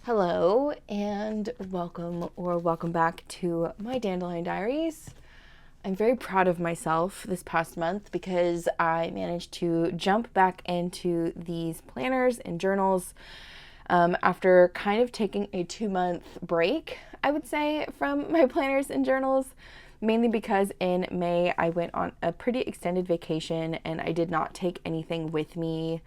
Hello and welcome back to my Dandelion Diaries. I'm very proud of myself this past month because I managed to jump back into these planners and journals after kind of taking a 2-month break, I would say, from my planners and journals, mainly because in May I went on a pretty extended vacation and I did not take anything with me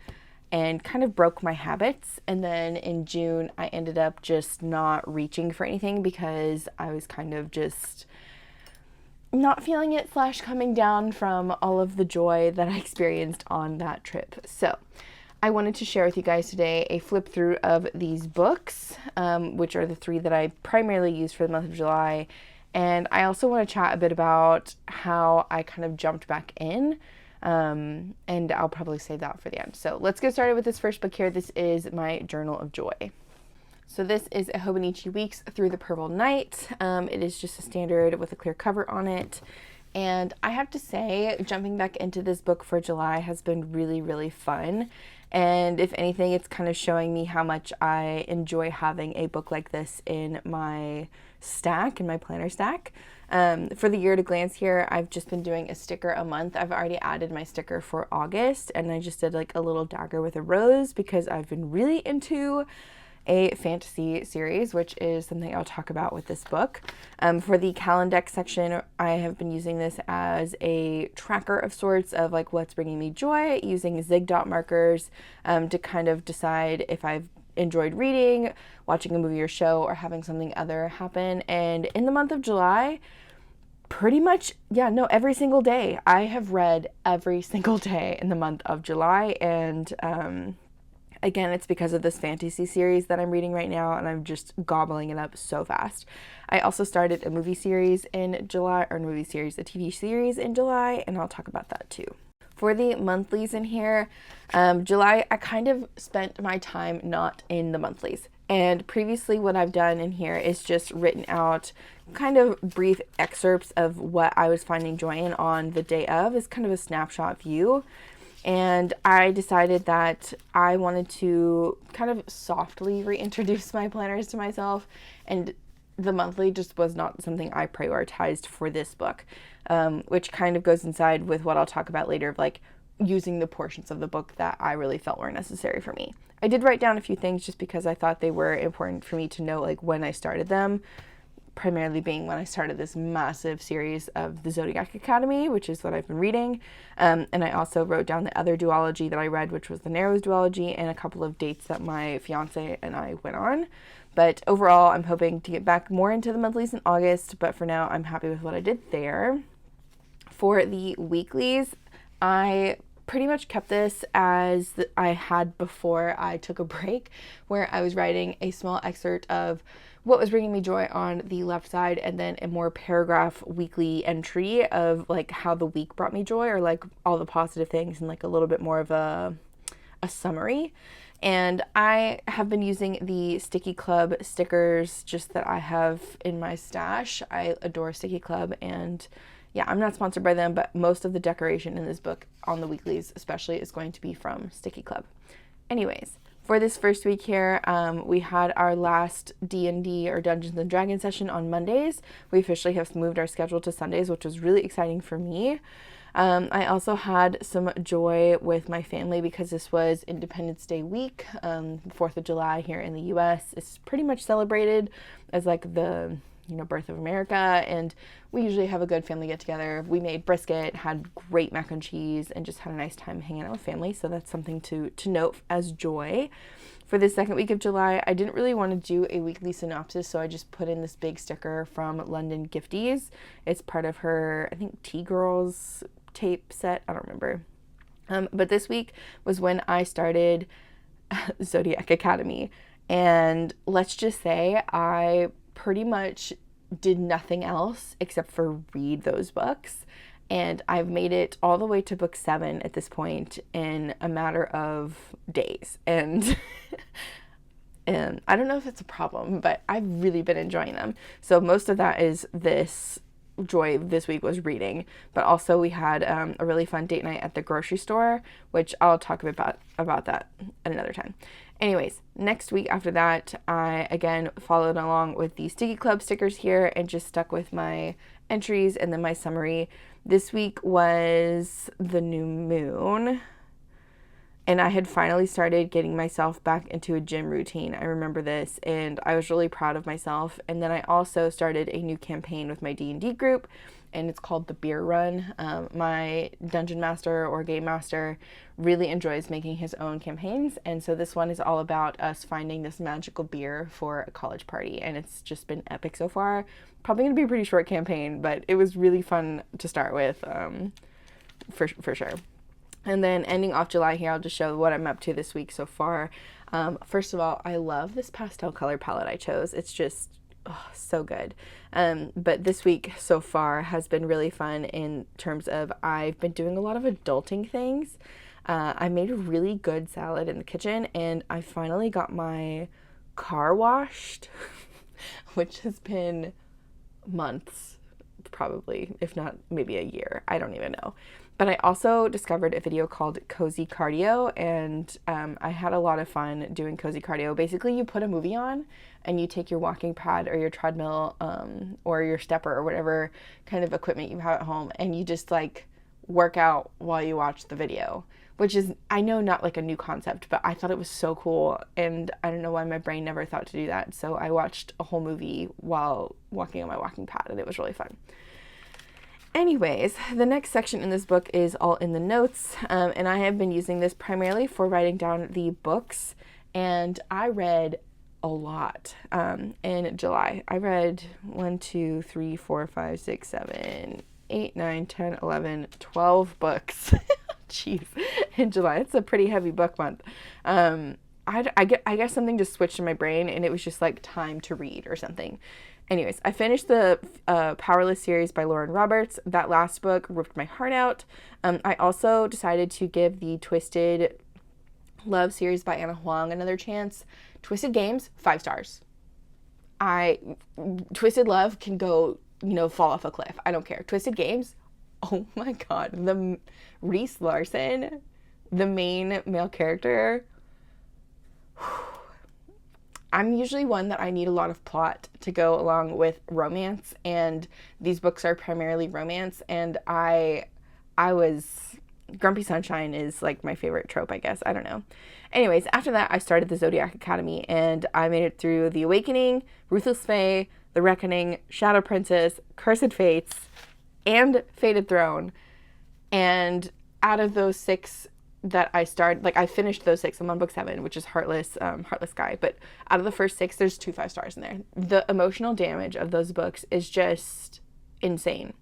and kind of broke my habits. And then in June, I ended up just not reaching for anything because I was kind of just not feeling it / coming down from all of the joy that I experienced on that trip. So I wanted to share with you guys today a flip through of these books, which are the 3 that I primarily use for the month of July. And I also want to chat a bit about how I kind of jumped back in. And I'll probably save that for the end. So let's get started with this first book here. This is my Journal of Joy. So this is a Hobonichi Weeks Through the Purple Night. It is just a standard with a clear cover on it. And I have to say, jumping back into this book for July has been really, really fun. And if anything, it's kind of showing me how much I enjoy having a book like this in my stack, in my planner stack. For the year at a glance here, I've just been doing a sticker a month. I've already added my sticker for August, and I just did like a little dagger with a rose because I've been really into a fantasy series, which is something I'll talk about with this book. For the Calendex section, I have been using this as a tracker of sorts of like what's bringing me joy, using zig dot markers to kind of decide if I've enjoyed reading, watching a movie or show, or having something other happen. And in the month of July, pretty much, every single day. I have read every single day in the month of July, and again, it's because of this fantasy series that I'm reading right now, and I'm just gobbling it up so fast. I also started a movie series in July, a TV series in July, and I'll talk about that too. For the monthlies in here, July, I kind of spent my time not in the monthlies. And previously what I've done in here is just written out kind of brief excerpts of what I was finding joy in on the day of, as kind of a snapshot view. And I decided that I wanted to kind of softly reintroduce my planners to myself, and the monthly just was not something I prioritized for this book, which kind of goes inside with what I'll talk about later of like using the portions of the book that I really felt were necessary for me. I did write down a few things just because I thought they were important for me to know, like when I started them, primarily being when I started this massive series of the Zodiac Academy, which is what I've been reading. And I also wrote down the other duology that I read, which was the Narrows duology, and a couple of dates that my fiance and I went on. But overall, I'm hoping to get back more into the monthlies in August, but for now, I'm happy with what I did there. For the weeklies, I pretty much kept this as I had before I took a break, where I was writing a small excerpt of what was bringing me joy on the left side, and then a more paragraph weekly entry of like how the week brought me joy, or like all the positive things, and like a little bit more of a summary. And I have been using the Sticky Club stickers just that I have in my stash. I adore Sticky Club, and yeah, I'm not sponsored by them, but most of the decoration in this book on the weeklies especially is going to be from Sticky Club. Anyways, for this first week here, we had our last D&D or Dungeons and Dragons session on Mondays. We officially have moved our schedule to Sundays, which was really exciting for me. I also had some joy with my family because this was Independence Day week. 4th of July here in the US is pretty much celebrated as like the birth of America, and we usually have a good family get together. We made brisket, had great mac and cheese, and just had a nice time hanging out with family. So that's something to note as joy. For the second week of July, I didn't really want to do a weekly synopsis, so I just put in this big sticker from London Gifties. It's part of her, I think, Tea Girls tape set. I don't remember. But this week was when I started Zodiac Academy. And let's just say I pretty much did nothing else except for read those books, and I've made it all the way to book 7 at this point in a matter of days, and I don't know if it's a problem, but I've really been enjoying them. So most of that is this joy this week was reading, but also we had a really fun date night at the grocery store, which I'll talk about that at another time. Anyways, next week after that, I again followed along with the Sticky Club stickers here and just stuck with my entries and then my summary. This week was the new moon, and I had finally started getting myself back into a gym routine. I remember this, and I was really proud of myself. And then I also started a new campaign with my D&D group, and it's called the Beer Run. My dungeon master or game master really enjoys making his own campaigns, and so this one is all about us finding this magical beer for a college party, and it's just been epic so far. Probably gonna be a pretty short campaign, but it was really fun to start with, for sure. And then ending off July here, I'll just show what I'm up to this week so far. First of all, I love this pastel color palette I chose. It's just so good. But this week so far has been really fun in terms of I've been doing a lot of adulting things. I made a really good salad in the kitchen, and I finally got my car washed, which has been months, probably, if not maybe a year. I don't even know. But I also discovered a video called 𝗂𝗁𝗁 Cardio, and I had a lot of fun doing 𝗂𝗁𝗁 Cardio. Basically, you put a movie on, and you take your walking pad or your treadmill or your stepper or whatever kind of equipment you have at home, and you just like work out while you watch the video, which is, I know, not like a new concept, but I thought it was so cool, and I don't know why my brain never thought to do that. So I watched a whole movie while walking on my walking pad, and it was really fun. Anyways, the next section in this book is all in the notes, and I have been using this primarily for writing down the books, and I read a lot in July. I read 1, 2, 3, 4, 5, 6, 7, 8, 9, 10, 11, 12 books. Jeez, in July. It's a pretty heavy book month. I guess something just switched in my brain, and it was just like time to read or something. Anyways, I finished the Powerless series by Lauren Roberts. That last book ripped my heart out. I also decided to give the Twisted Love series by Anna Huang another chance. Twisted Games, 5 stars. Twisted Love can go, fall off a cliff. I don't care. Twisted Games, oh my God. The Reese Larson, the main male character, I'm usually one that I need a lot of plot to go along with romance, and these books are primarily romance, and Grumpy Sunshine is like my favorite trope, I guess. I don't know. Anyways, after that, I started the Zodiac Academy, and I made it through The Awakening, Ruthless Fae, The Reckoning, Shadow Princess, Cursed Fates, and Fated Throne. And out of those 6 that I started, like, I finished those 6. I'm on book 7, which is Heartless Guy. But out of the first 6, there's 2 5 stars in there. The emotional damage of those books is just insane.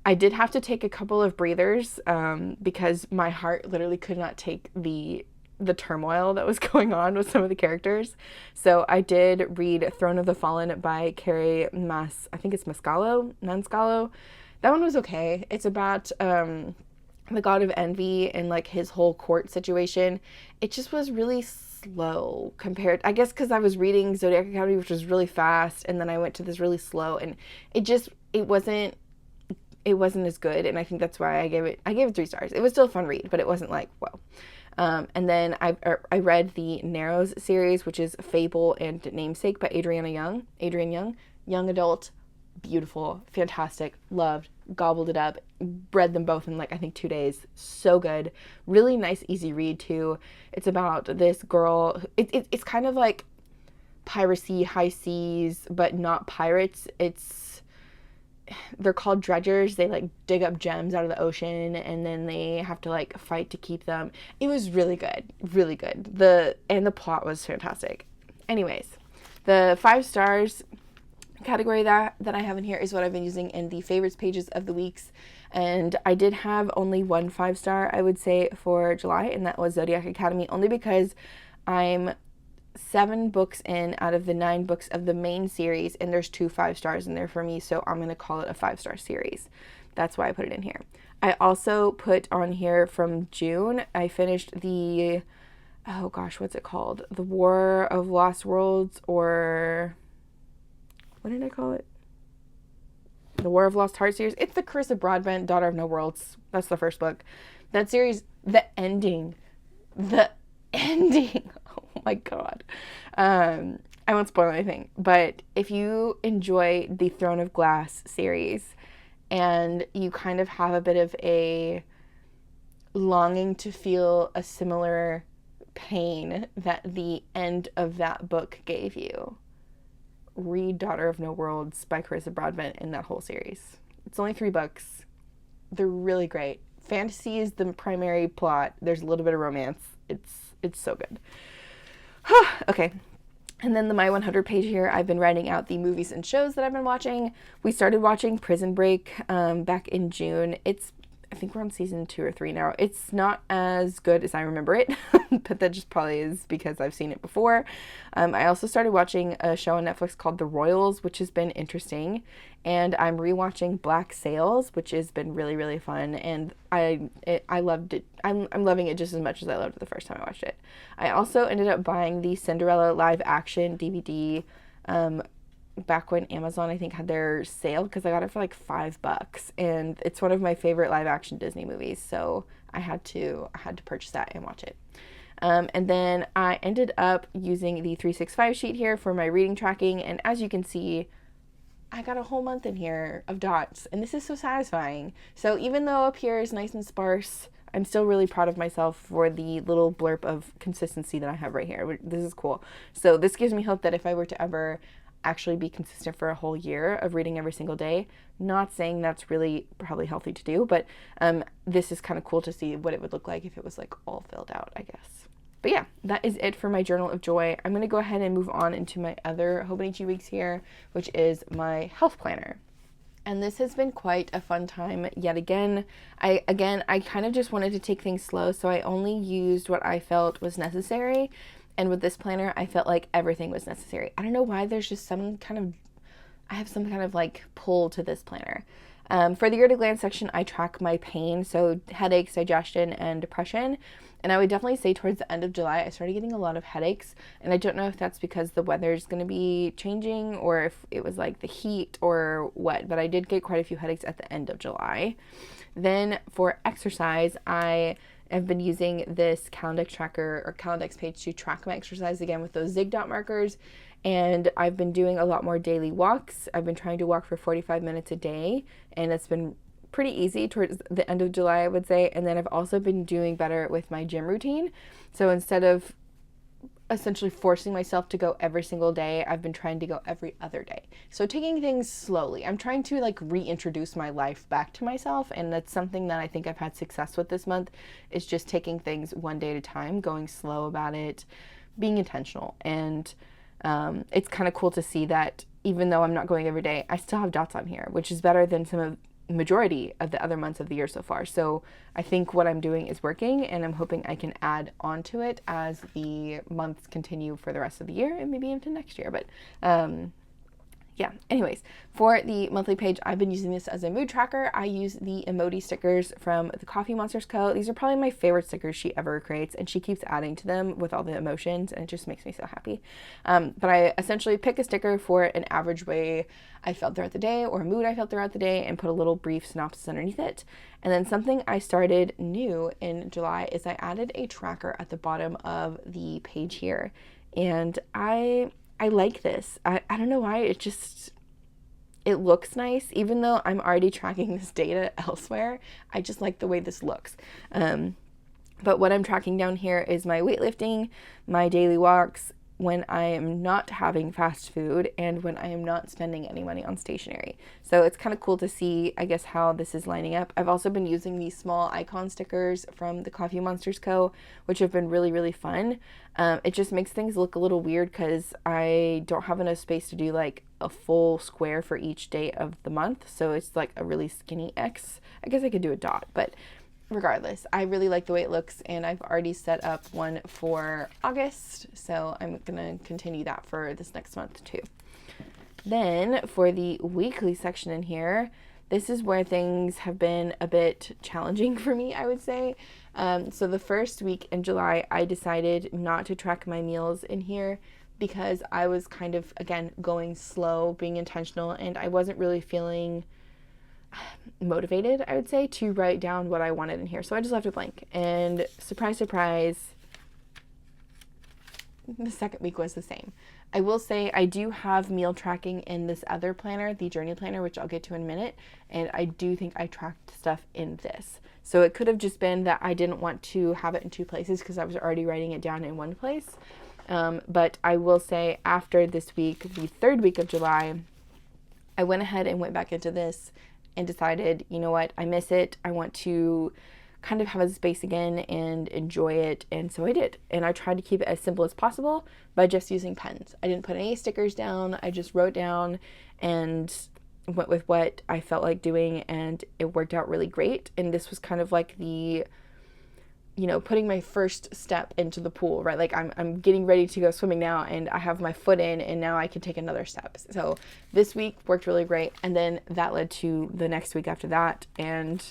I did have to take a couple of breathers because my heart literally could not take the turmoil that was going on with some of the characters. So I did read Throne of the Fallen by Carrie I think it's Manscalo. That one was okay. It's about the god of envy and like his whole court situation. It just was really slow compared, I guess, because I was reading Zodiac Academy, which was really fast, and then I went to this really slow, and it wasn't as good, and I think that's why I gave it 3 stars. It was still a fun read, but it wasn't like, whoa. And then I read the Narrows series, which is Fable and Namesake by Adrienne Young, young adult, beautiful, fantastic, loved, gobbled it up, read them both in like I think 2 days. So good, really nice, easy read too. It's about this girl. It's kind of like piracy, high seas, but not pirates. They're called dredgers. They like dig up gems out of the ocean, and then they have to like fight to keep them. It was really good, really good. The plot was fantastic. Anyways, the 5 stars category that I have in here is what I've been using in the favorites pages of the weeks, and I did have only 1 5-star, I would say, for July, and that was Zodiac Academy, only because I'm 7 books in out of the 9 books of the main series, and there's 2 5 stars in there for me, so I'm going to call it a 5-star series. That's why I put it in here. I also put on here from June, I finished the, oh gosh, what's it called? The War of Lost Worlds, or what did I call it? The War of Lost Hearts series. It's the Carissa Broadbent, Daughter of No Worlds. That's the first book. That series, the ending. Oh my God. I won't spoil anything, but if you enjoy the Throne of Glass series and you kind of have a bit of a longing to feel a similar pain that the end of that book gave you, read Daughter of No Worlds by 𝗬𝗏 𝗦𝗵 in that whole series. It's only 3 books. They're really great. Fantasy is the primary plot. There's a little bit of romance. It's so good. Okay. And then the My 100 page here, I've been writing out the movies and shows that I've been watching. We started watching Prison Break back in June. I think we're on season 2 or 3 now. It's not as good as I remember it, but that just probably is because I've seen it before. I also started watching a show on Netflix called The Royals, which has been interesting. And I'm rewatching Black Sails, which has been really, really fun. And I loved it. I'm loving it just as much as I loved it the first time I watched it. I also ended up buying the Cinderella live action DVD back when Amazon, I think, had their sale, because I got it for like $5, and it's one of my favorite live action Disney movies, so I had to purchase that and watch it. And then I ended up using the 365 sheet here for my reading tracking, and as you can see, I got a whole month in here of dots, and this is so satisfying. So even though up here is nice and sparse, I'm still really proud of myself for the little blurb of consistency that I have right here. This is cool. So this gives me hope that if I were to ever actually be consistent for a whole year of reading every single day, not saying that's really probably healthy to do, but this is kind of cool to see what it would look like if it was like all filled out, I guess. But yeah, that is it for my Journal of Joy. I'm going to go ahead and move on into my other Hobonichi weeks here, which is my health planner. And this has been quite a fun time yet again. I kind of just wanted to take things slow, so I only used what I felt was necessary. And with this planner, I felt like everything was necessary. I don't know why, there's just I have some kind of like pull to this planner. For the at a glance section, I track my pain, so headaches, digestion, and depression. And I would definitely say towards the end of July, I started getting a lot of headaches. And I don't know if that's because the weather is going to be changing or if it was like the heat or what, but I did get quite a few headaches at the end of July. Then for exercise, I've been using this Calendix tracker or Calendix page to track my exercise again with those zig dot markers. And I've been doing a lot more daily walks. I've been trying to walk for 45 minutes a day, and it's been pretty easy towards the end of July, I would say. And then I've also been doing better with my gym routine. So instead of essentially forcing myself to go every single day, I've been trying to go every other day. So taking things slowly. I'm trying to like reintroduce my life back to myself, and that's something that I think I've had success with this month, is just taking things one day at a time, going slow about it, being intentional. And it's kind of cool to see that even though I'm not going every day, I still have dots on here, which is better than some of majority of the other months of the year so far. So I think what I'm doing is working, and I'm hoping I can add on to it as the months continue for the rest of the year and maybe into next year. But yeah, anyways, for the monthly page, I've been using this as a mood tracker. I use the emoji stickers from the Coffee Monsters Co. These are probably my favorite stickers she ever creates, and she keeps adding to them with all the emotions, and it just makes me so happy. But I essentially pick a sticker for an average way I felt throughout the day or mood I felt throughout the day and put a little brief synopsis underneath it. And then something I started new in July is I added a tracker at the bottom of the page here. And I like this. I don't know why, it looks nice. Even though I'm already tracking this data elsewhere, I just like the way this looks. But what I'm tracking down here is my weightlifting, my daily walks, when I am not having fast food, and when I am not spending any money on stationery. So it's kind of cool to see, I guess, how this is lining up. I've also been using these small icon stickers from the Coffee Monsters Co., which have been really, really fun. It just makes things look a little weird because I don't have enough space to do like a full square for each day of the month. So it's like a really skinny X. I guess I could do a dot, but regardless, I really like the way it looks, and I've already set up one for August, so I'm gonna continue that for this next month too. Then for the weekly section in here, this is where things have been a bit challenging for me, I would say. So the first week in July, I decided not to track my meals in here because I was kind of, again, going slow, being intentional, and I wasn't really feeling motivated, I would say, to write down what I wanted in here. So I just left it blank, and surprise, surprise, the second week was the same. I will say I do have meal tracking in this other planner, the journey planner, which I'll get to in a minute, and I do think I tracked stuff in this. So it could have just been that I didn't want to have it in two places because I was already writing it down in one place. But I will say after this week, the third week of July, I went ahead and went back into this and decided, you know what, I miss it. I want to kind of have a space again and enjoy it. And so I did. And I tried to keep it as simple as possible by just using pens. I didn't put any stickers down. I just wrote down and went with what I felt like doing, and it worked out really great. And this was kind of like the, you know, putting my first step into the pool, right? Like I'm getting ready to go swimming now, and I have my foot in, and now I can take another step. So this week worked really great. And then that led to the next week after that, and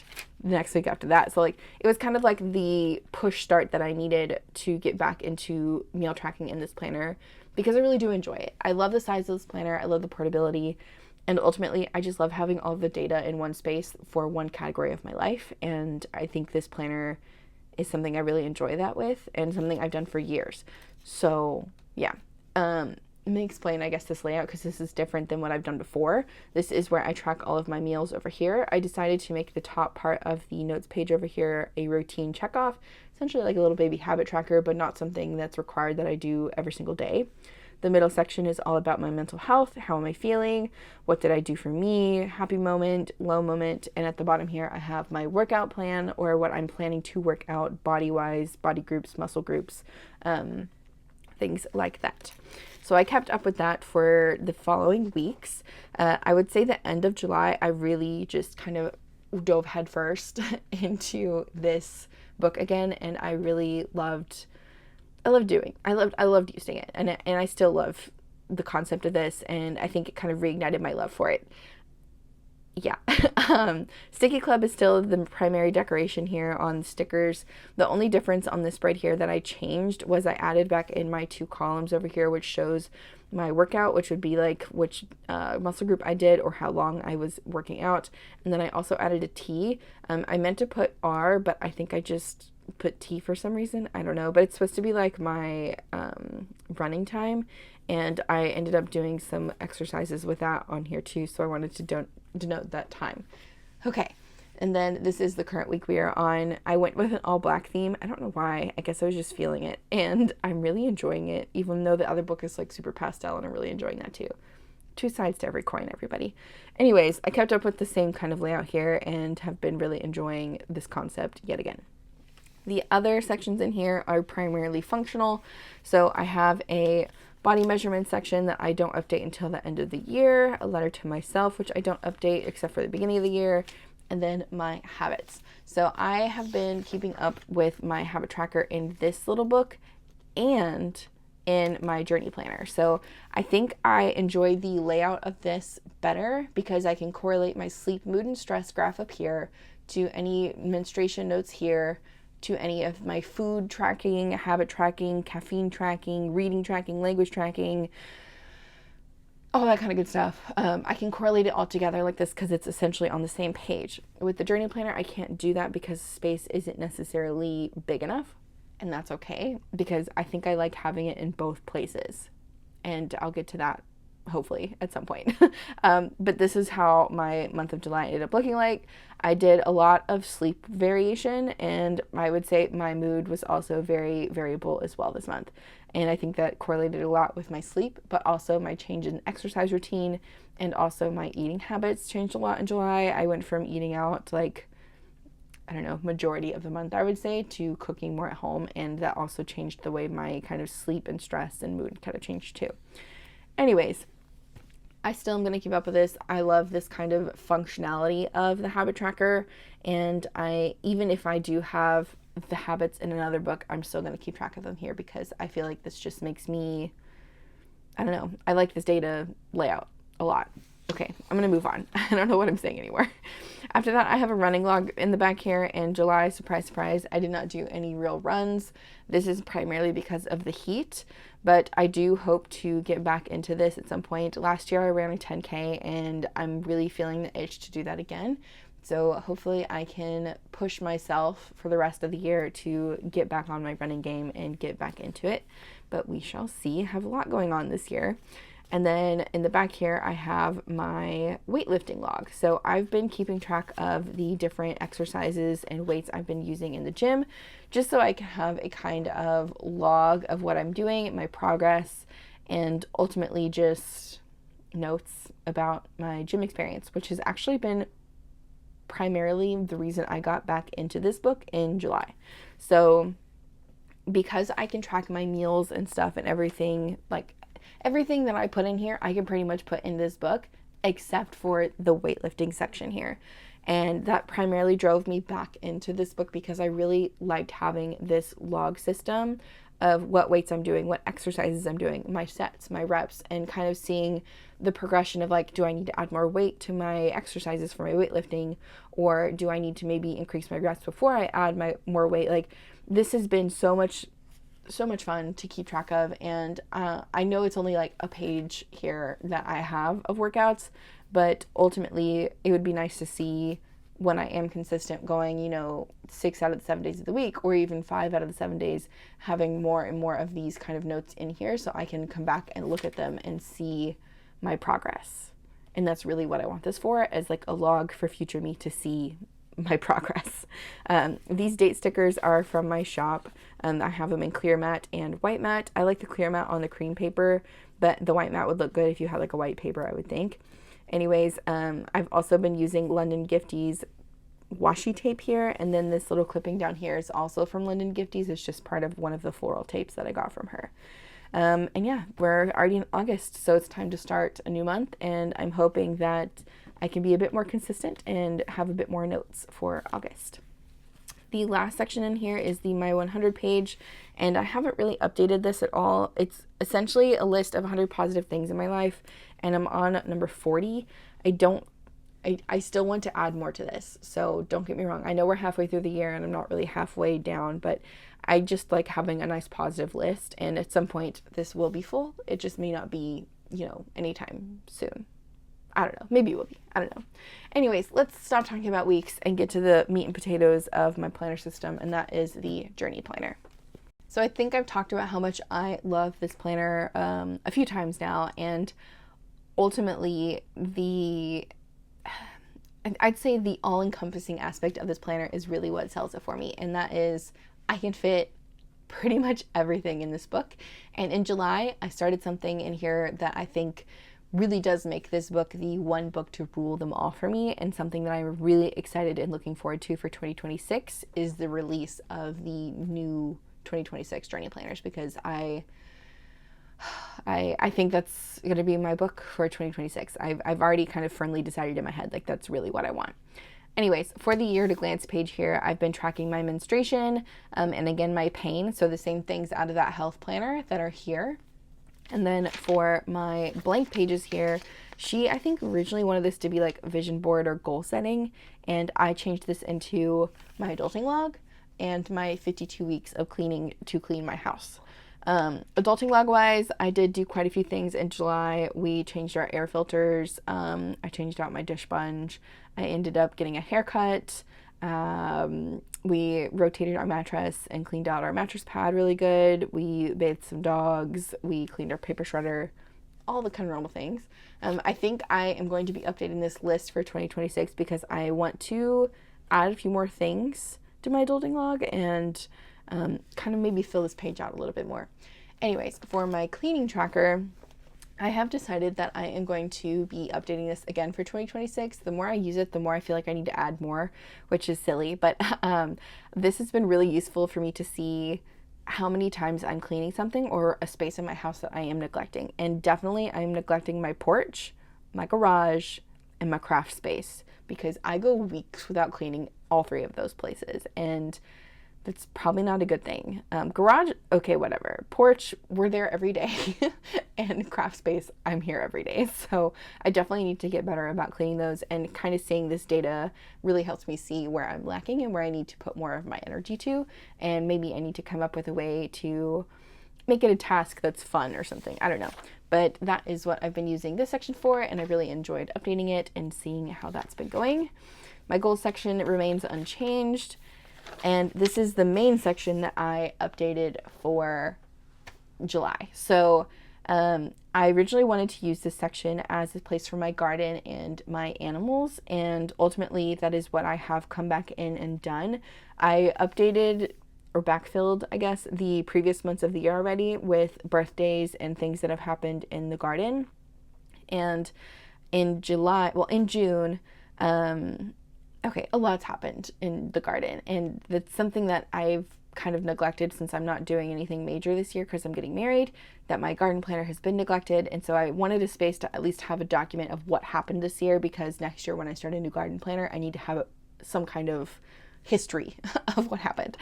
the next week after that. So like, it was kind of like the push start that I needed to get back into meal tracking in this planner, because I really do enjoy it. I love the size of this planner. I love the portability. And ultimately, I just love having all the data in one space for one category of my life. And I think this planner is something I really enjoy that with, and something I've done for years. So yeah, let me explain, I guess, this layout, because this is different than what I've done before. This is where I track all of my meals over here. I decided to make the top part of the notes page over here a routine checkoff, essentially like a little baby habit tracker, but not something that's required that I do every single day. The middle section is all about my mental health. How am I feeling? What did I do for me? Happy moment, low moment. And at the bottom here, I have my workout plan, or what I'm planning to work out body-wise, body groups, muscle groups, things like that. So I kept up with that for the following weeks. I would say the end of July, I really just kind of dove headfirst into this book again, and I really loved I loved using it, and I still love the concept of this, and I think it kind of reignited my love for it. Yeah. Sticky Club is still the primary decoration here on stickers. The only difference on this spread here that I changed was I added back in my two columns over here, which shows my workout, which would be like which muscle group I did or how long I was working out. And then I also added a T. I meant to put R, but I think I just put T for some reason. I don't know, but it's supposed to be like my running time, and I ended up doing some exercises with that on here too, so I wanted to denote that time. Okay, and then this is the current week we are on. I went with an all black theme. I don't know why. I guess I was just feeling it, and I'm really enjoying it, even though the other book is like super pastel, and I'm really enjoying that too. Two sides to every coin, everybody. Anyways, I kept up with the same kind of layout here and have been really enjoying this concept yet again. The other sections in here are primarily functional. So I have a body measurement section that I don't update until the end of the year, a letter to myself, which I don't update except for the beginning of the year, and then my habits. So I have been keeping up with my habit tracker in this little book and in my journey planner. So I think I enjoy the layout of this better because I can correlate my sleep, mood, and stress graph up here to any menstruation notes here, to any of my food tracking, habit tracking, caffeine tracking, reading tracking, language tracking, all that kind of good stuff. I can correlate it all together like this because it's essentially on the same page. With the journey planner, I can't do that because space isn't necessarily big enough, and that's okay because I think I like having it in both places, and I'll get to that hopefully at some point. But this is how my month of July ended up looking like. I did a lot of sleep variation, and I would say my mood was also very variable as well this month. And I think that correlated a lot with my sleep, but also my change in exercise routine, and also my eating habits changed a lot in July. I went from eating out like, I don't know, majority of the month, I would say, to cooking more at home, and that also changed the way my kind of sleep and stress and mood kind of changed too. Anyways, I still am going to keep up with this. I love this kind of functionality of the habit tracker, and even if I do have the habits in another book, I'm still going to keep track of them here because I feel like this just makes me, I don't know, I like this data layout a lot. Okay, I'm going to move on. I don't know what I'm saying anymore. After that, I have a running log in the back here. In July, surprise, surprise, I did not do any real runs. This is primarily because of the heat, but I do hope to get back into this at some point. Last year, I ran a 10K, and I'm really feeling the itch to do that again. So hopefully I can push myself for the rest of the year to get back on my running game and get back into it. but we shall see. I have a lot going on this year. And then in the back here, I have my weightlifting log. So I've been keeping track of the different exercises and weights I've been using in the gym, just so I can have a kind of log of what I'm doing, my progress, and ultimately just notes about my gym experience, which has actually been primarily the reason I got back into this book in July. So because I can track my meals and stuff and everything, like everything that I put in here, I can pretty much put in this book except for the weightlifting section here. And that primarily drove me back into this book because I really liked having this log system of what weights I'm doing, what exercises I'm doing, my sets, my reps, and kind of seeing the progression of like, do I need to add more weight to my exercises for my weightlifting, or do I need to maybe increase my reps before I add my more weight? Like, this has been so much fun to keep track of. And I know it's only like a page here that I have of workouts, but ultimately it would be nice to see when I am consistent going, 6 out of the 7 days of the week, or even 5 out of the 7 days, having more and more of these kind of notes in here so I can come back and look at them and see my progress. And that's really what I want this for, as like a log for future me to see my progress. These date stickers are from my shop. I have them in clear matte and white matte. I like the clear matte on the cream paper, but the white matte would look good if you had like a white paper, I would think. Anyways, I've also been using London Gifty's washi tape here, and then this little clipping down here is also from London Gifty's. It's just part of one of the floral tapes that I got from her. And yeah, we're already in August, so it's time to start a new month, and I'm hoping that I can be a bit more consistent and have a bit more notes for August. The last section in here is the My 100 page, and I haven't really updated this at all. It's essentially a list of 100 positive things in my life, and I'm on number 40. I still want to add more to this, so don't get me wrong. I know we're halfway through the year and I'm not really halfway down, but I just like having a nice positive list, and at some point this will be full. It just may not be, anytime soon. I don't know. Maybe it will be. I don't know. Anyways, let's stop talking about weeks and get to the meat and potatoes of my planner system, and that is the Journey Planner. So I think I've talked about how much I love this planner a few times now, and ultimately I'd say the all-encompassing aspect of this planner is really what sells it for me, and that is I can fit pretty much everything in this book. And in July, I started something in here that I think really does make this book the one book to rule them all for me, and something that I'm really excited and looking forward to for 2026 is the release of the new 2026 Journey Planners, because I think that's going to be my book for 2026. I've already kind of firmly decided in my head, like, that's really what I want. Anyways, for the year to glance page here, I've been tracking my menstruation and again my pain, so the same things out of that health planner that are here. And then for my blank pages here, I think originally wanted this to be like vision board or goal setting, and I changed this into my adulting log and my 52 weeks of cleaning to clean my house. Adulting log wise, I did do quite a few things in July. We changed our air filters. I changed out my dish sponge. I ended up getting a haircut. We rotated our mattress and cleaned out our mattress pad really good. We bathed some dogs. We cleaned our paper shredder, all the kind of normal things. I think I am going to be updating this list for 2026 because I want to add a few more things to my adulting log and kind of maybe fill this page out a little bit more. Anyways, for my cleaning tracker, I have decided that I am going to be updating this again for 2026. The more I use it, the more I feel like I need to add more, which is silly. But this has been really useful for me to see how many times I'm cleaning something or a space in my house that I am neglecting. And definitely I'm neglecting my porch, my garage, and my craft space, because I go weeks without cleaning all three of those places. And that's probably not a good thing. Garage, okay, whatever. Porch, we're there every day. And craft space, I'm here every day. So I definitely need to get better about cleaning those, and kind of seeing this data really helps me see where I'm lacking and where I need to put more of my energy to. And maybe I need to come up with a way to make it a task that's fun or something. I don't know. But that is what I've been using this section for, and I really enjoyed updating it and seeing how that's been going. My goals section remains unchanged. And this is the main section that I updated for July. So I originally wanted to use this section as a place for my garden and my animals, and ultimately that is what I have come back in and done. I updated or backfilled, I guess, the previous months of the year already with birthdays and things that have happened in the garden. And in June, okay, a lot's happened in the garden, and that's something that I've kind of neglected since I'm not doing anything major this year because I'm getting married, that my garden planner has been neglected. And so I wanted a space to at least have a document of what happened this year, because next year when I start a new garden planner, I need to have some kind of history of what happened.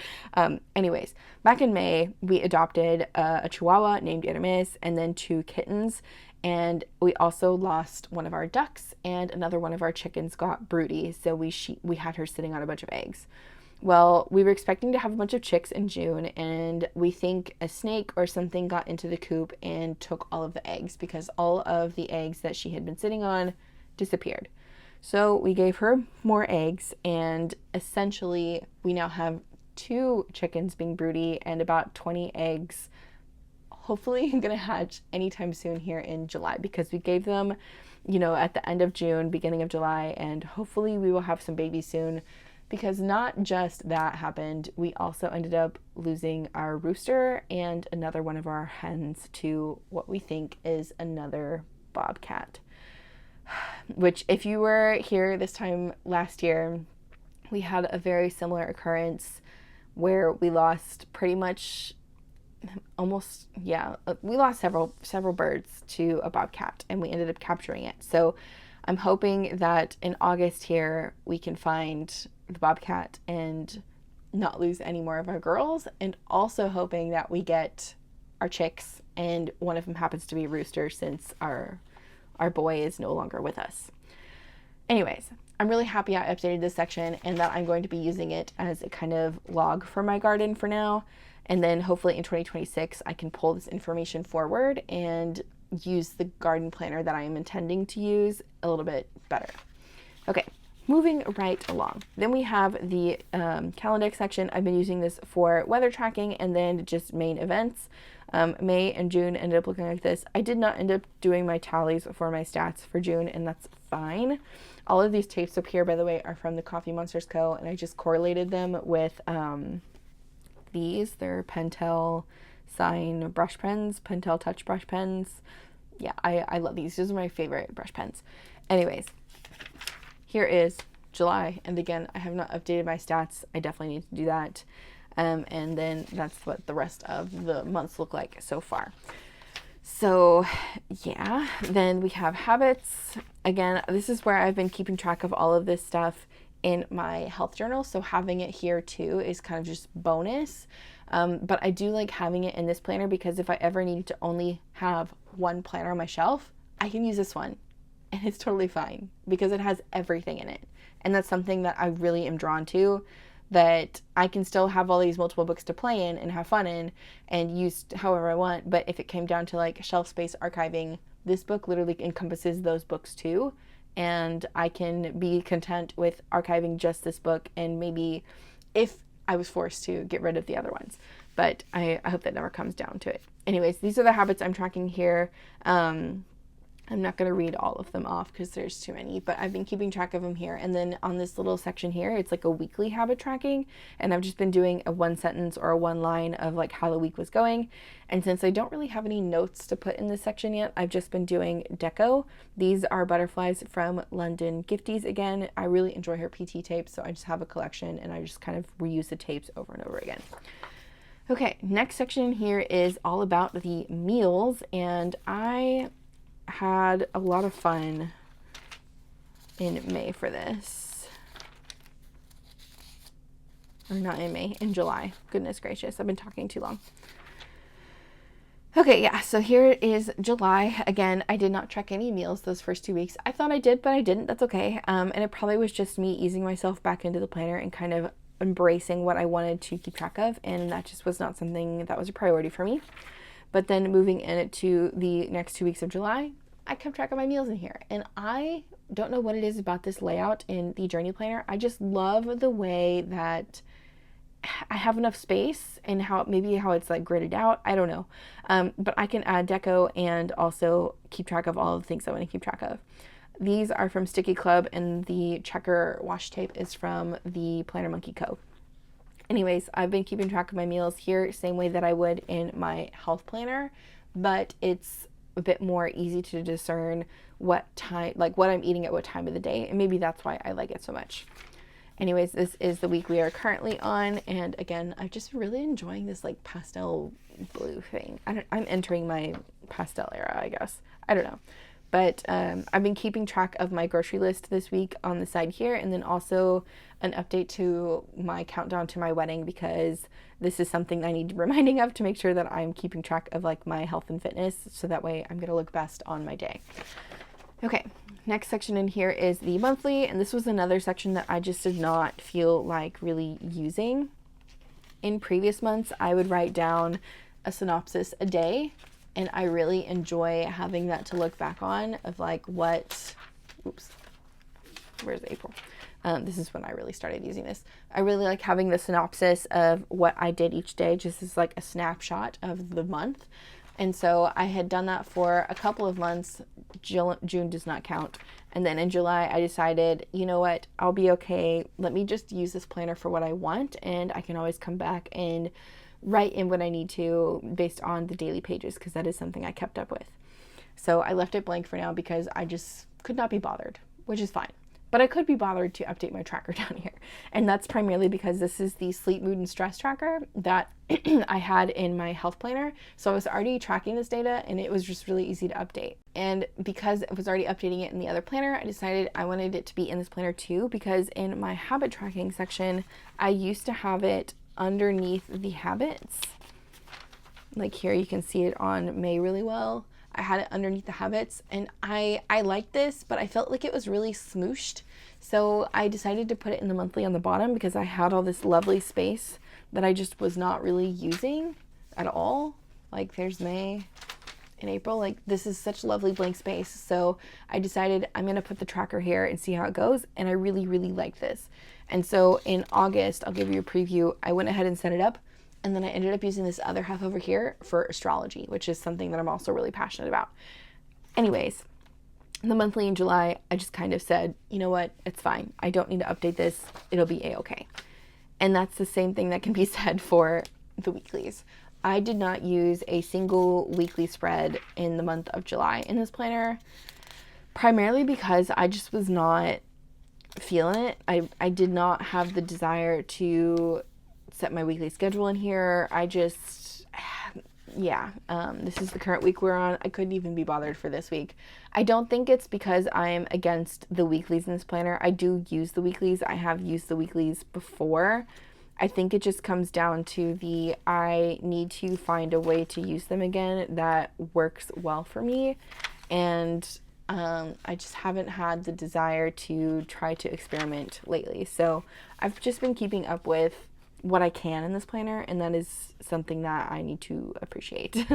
Anyways, back in May, we adopted a Chihuahua named Hermes and then 2 kittens. And we also lost one of our ducks, and another one of our chickens got broody. So we had her sitting on a bunch of eggs. Well, we were expecting to have a bunch of chicks in June, and we think a snake or something got into the coop and took all of the eggs, because all of the eggs that she had been sitting on disappeared. So we gave her more eggs, and essentially we now have 2 chickens being broody and about 20 eggs hopefully going to hatch anytime soon here in July, because we gave them, at the end of June, beginning of July, and hopefully we will have some babies soon. Because not just that happened, we also ended up losing our rooster and another one of our hens to what we think is another bobcat. Which, if you were here this time last year, we had a very similar occurrence where we lost pretty much we lost several birds to a bobcat, and we ended up capturing it. So I'm hoping that in August here we can find the bobcat and not lose any more of our girls, and also hoping that we get our chicks and one of them happens to be a rooster, since our boy is no longer with us. Anyways, I'm really happy I updated this section and that I'm going to be using it as a kind of log for my garden for now, and then hopefully in 2026 I can pull this information forward and use the garden planner that I am intending to use a little bit better. Okay, moving right along. Then we have the calendar section. I've been using this for weather tracking and then just main events. May and June ended up looking like this. I did not end up doing my tallies for my stats for June, and that's fine. All of these tapes up here, by the way, are from the Coffee Monsters Co., and I just correlated them with these. They're Pentel Sign brush pens, Pentel Touch brush pens. Yeah, I love these. These are my favorite brush pens. Anyways, here is July, and again, I have not updated my stats. I definitely need to do that. And then that's what the rest of the months look like so far. So yeah, then we have habits. Again, this is where I've been keeping track of all of this stuff in my health journal. So having it here too is kind of just bonus. But I do like having it in this planner, because if I ever need to only have one planner on my shelf, I can use this one, and it's totally fine because it has everything in it. And that's something that I really am drawn to, that I can still have all these multiple books to play in and have fun in and use however I want. But if it came down to like shelf space archiving, this book literally encompasses those books too. And I can be content with archiving just this book, and maybe if I was forced to get rid of the other ones. But I hope that never comes down to it. Anyways, these are the habits I'm tracking here. I'm not going to read all of them off because there's too many, but I've been keeping track of them here. And then on this little section here, it's like a weekly habit tracking, and I've just been doing a 1 sentence or a 1 line of like how the week was going. And since I don't really have any notes to put in this section yet, I've just been doing deco. These are butterflies from London Gifties. Again, I really enjoy her PT tapes, so I just have a collection and I just kind of reuse the tapes over and over again. Okay, next section here is all about the meals, and I had a lot of fun in May for this. Or not in May, in July. Goodness gracious, I've been talking too long. Okay, yeah, so here is July. Again, I did not track any meals those first 2 weeks. I thought I did, but I didn't. That's okay. And it probably was just me easing myself back into the planner and kind of embracing what I wanted to keep track of, and that just was not something that was a priority for me. But then moving into the next 2 weeks of July, I kept track of my meals in here. And I don't know what it is about this layout in the journey planner. I just love the way that I have enough space and how it's like gridded out. I don't know. But I can add deco and also keep track of all of the things I want to keep track of. These are from Sticky Club, and the checker washi tape is from the Planner Monkey Co. Anyways, I've been keeping track of my meals here, same way that I would in my health planner, but it's a bit more easy to discern what time, like what I'm eating at what time of the day, and maybe that's why I like it so much. Anyways, this is the week we are currently on, and again, I'm just really enjoying this like pastel blue thing. I'm entering my pastel era, I guess. I don't know. But I've been keeping track of my grocery list this week on the side here, and then also an update to my countdown to my wedding, because this is something I need reminding of to make sure that I'm keeping track of like my health and fitness, so that way I'm gonna look best on my day. Okay, next section in here is the monthly, and this was another section that I just did not feel like really using. In previous months, I would write down a synopsis a day, and I really enjoy having that to look back on of like what, oops, where's April? This is when I really started using this. I really like having the synopsis of what I did each day, just as like a snapshot of the month. And so I had done that for a couple of months. June does not count. And then in July, I decided, you know what, I'll be okay. Let me just use this planner for what I want, and I can always come back and write in what I need to based on the daily pages, because that is something I kept up with. So I left it blank for now because I just could not be bothered, which is fine. But I could be bothered to update my tracker down here. And that's primarily because this is the sleep, mood, and stress tracker that I had in my health planner. So I was already tracking this data, and it was just really easy to update. And because I was already updating it in the other planner, I decided I wanted it to be in this planner too, because in my habit tracking section, I used to have it underneath the habits. Like here, you can see it on May really well. I had it underneath the habits, and I liked this, but I felt like it was really smooshed. So I decided to put it in the monthly on the bottom, because I had all this lovely space that I just was not really using at all. Like there's May and April, like this is such lovely blank space. So I decided I'm gonna put the tracker here and see how it goes. And I really, really like this. And so in August, I'll give you a preview. I went ahead and set it up. And then I ended up using this other half over here for astrology, which is something that I'm also really passionate about. Anyways, the monthly in July, I just kind of said, you know what, it's fine. I don't need to update this. It'll be a-okay. And that's the same thing that can be said for the weeklies. I did not use a single weekly spread in the month of July in this planner, primarily because I just was not feeling it. I did not have the desire to set my weekly schedule in here. I just, yeah, this is the current week we're on. I couldn't even be bothered for this week. I don't think it's because I'm against the weeklies in this planner. I do use the weeklies. I have used the weeklies before. I think it just comes down to I need to find a way to use them again that works well for me. And I just haven't had the desire to try to experiment lately. So I've just been keeping up with what I can in this planner, and that is something that I need to appreciate.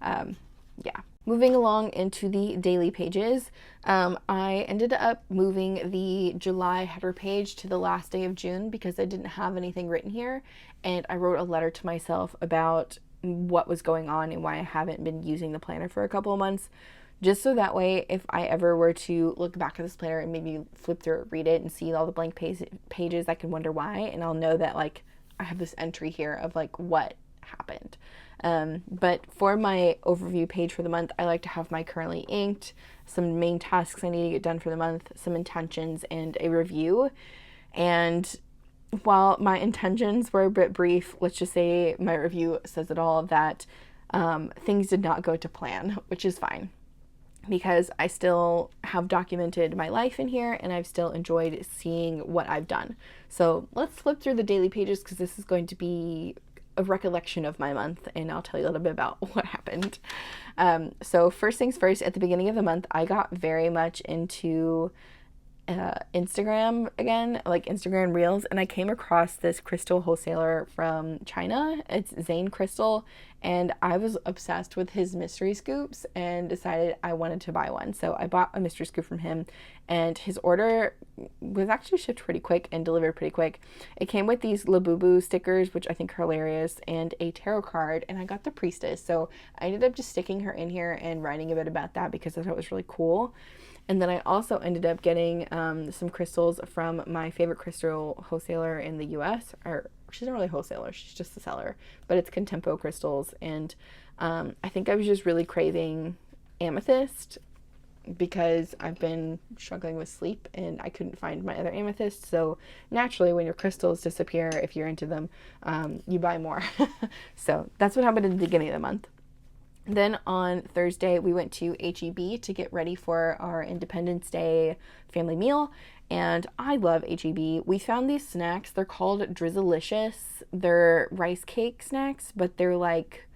Yeah. Moving along into the daily pages, I ended up moving the July header page to the last day of June because I didn't have anything written here, and I wrote a letter to myself about what was going on and why I haven't been using the planner for a couple of months, just so that way if I ever were to look back at this planner and maybe flip through it, read it, and see all the blank pages, I can wonder why, and I'll know that like I have this entry here of like what happened. But for my overview page for the month, I like to have my currently inked, some main tasks I need to get done for the month, some intentions, and a review. And while my intentions were a bit brief, let's just say my review says it all, that things did not go to plan, which is fine, because I still have documented my life in here, and I've still enjoyed seeing what I've done. So let's flip through the daily pages, because this is going to be a recollection of my month, and I'll tell you a little bit about what happened. So first things first, at the beginning of the month, I got very much into Instagram again, like Instagram Reels, and I came across this crystal wholesaler from China. It's Zane Crystal, and I was obsessed with his mystery scoops and decided I wanted to buy one. So I bought a mystery scoop from him, and his order was actually shipped pretty quick and delivered pretty quick. It came with these Labubu stickers, which I think are hilarious, and a tarot card, and I got the priestess. So I ended up just sticking her in here and writing a bit about that because I thought it was really cool. And then I also ended up getting some crystals from my favorite crystal wholesaler in the US, or she's not really a wholesaler, she's just a seller, but it's Contempo Crystals. And I think I was just really craving amethyst because I've been struggling with sleep and I couldn't find my other amethyst. So naturally, when your crystals disappear, if you're into them, you buy more. So that's what happened at the beginning of the month. Then on Thursday, we went to H-E-B to get ready for our Independence Day family meal. And I love H-E-B. We found these snacks. They're called Drizzlicious. They're rice cake snacks, but they're like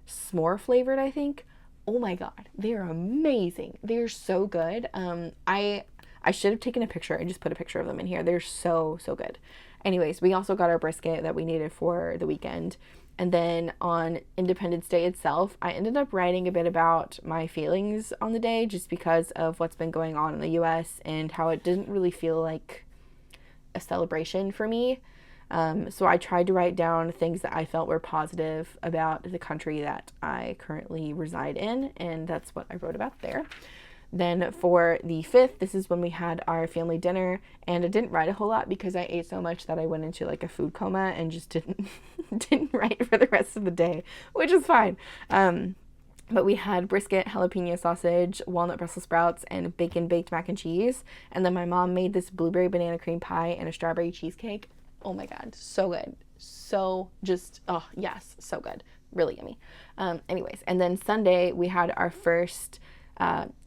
s'more flavored, I think. Oh my God, they are amazing. They're so good. I should have taken a picture. I just put a picture of them in here. They're so, so good. Anyways, we also got our brisket that we needed for the weekend. And then on Independence Day itself, I ended up writing a bit about my feelings on the day just because of what's been going on in the US and how it didn't really feel like a celebration for me. So I tried to write down things that I felt were positive about the country that I currently reside in, and that's what I wrote about there. Then for the 5th, this is when we had our family dinner, and I didn't write a whole lot because I ate so much that I went into like a food coma and just didn't write for the rest of the day, which is fine. But we had brisket, jalapeno sausage, walnut Brussels sprouts, and bacon baked mac and cheese. And then my mom made this blueberry banana cream pie and a strawberry cheesecake. Oh my God, so good. So just, oh yes, so good. Really yummy. Anyways, and then Sunday we had our first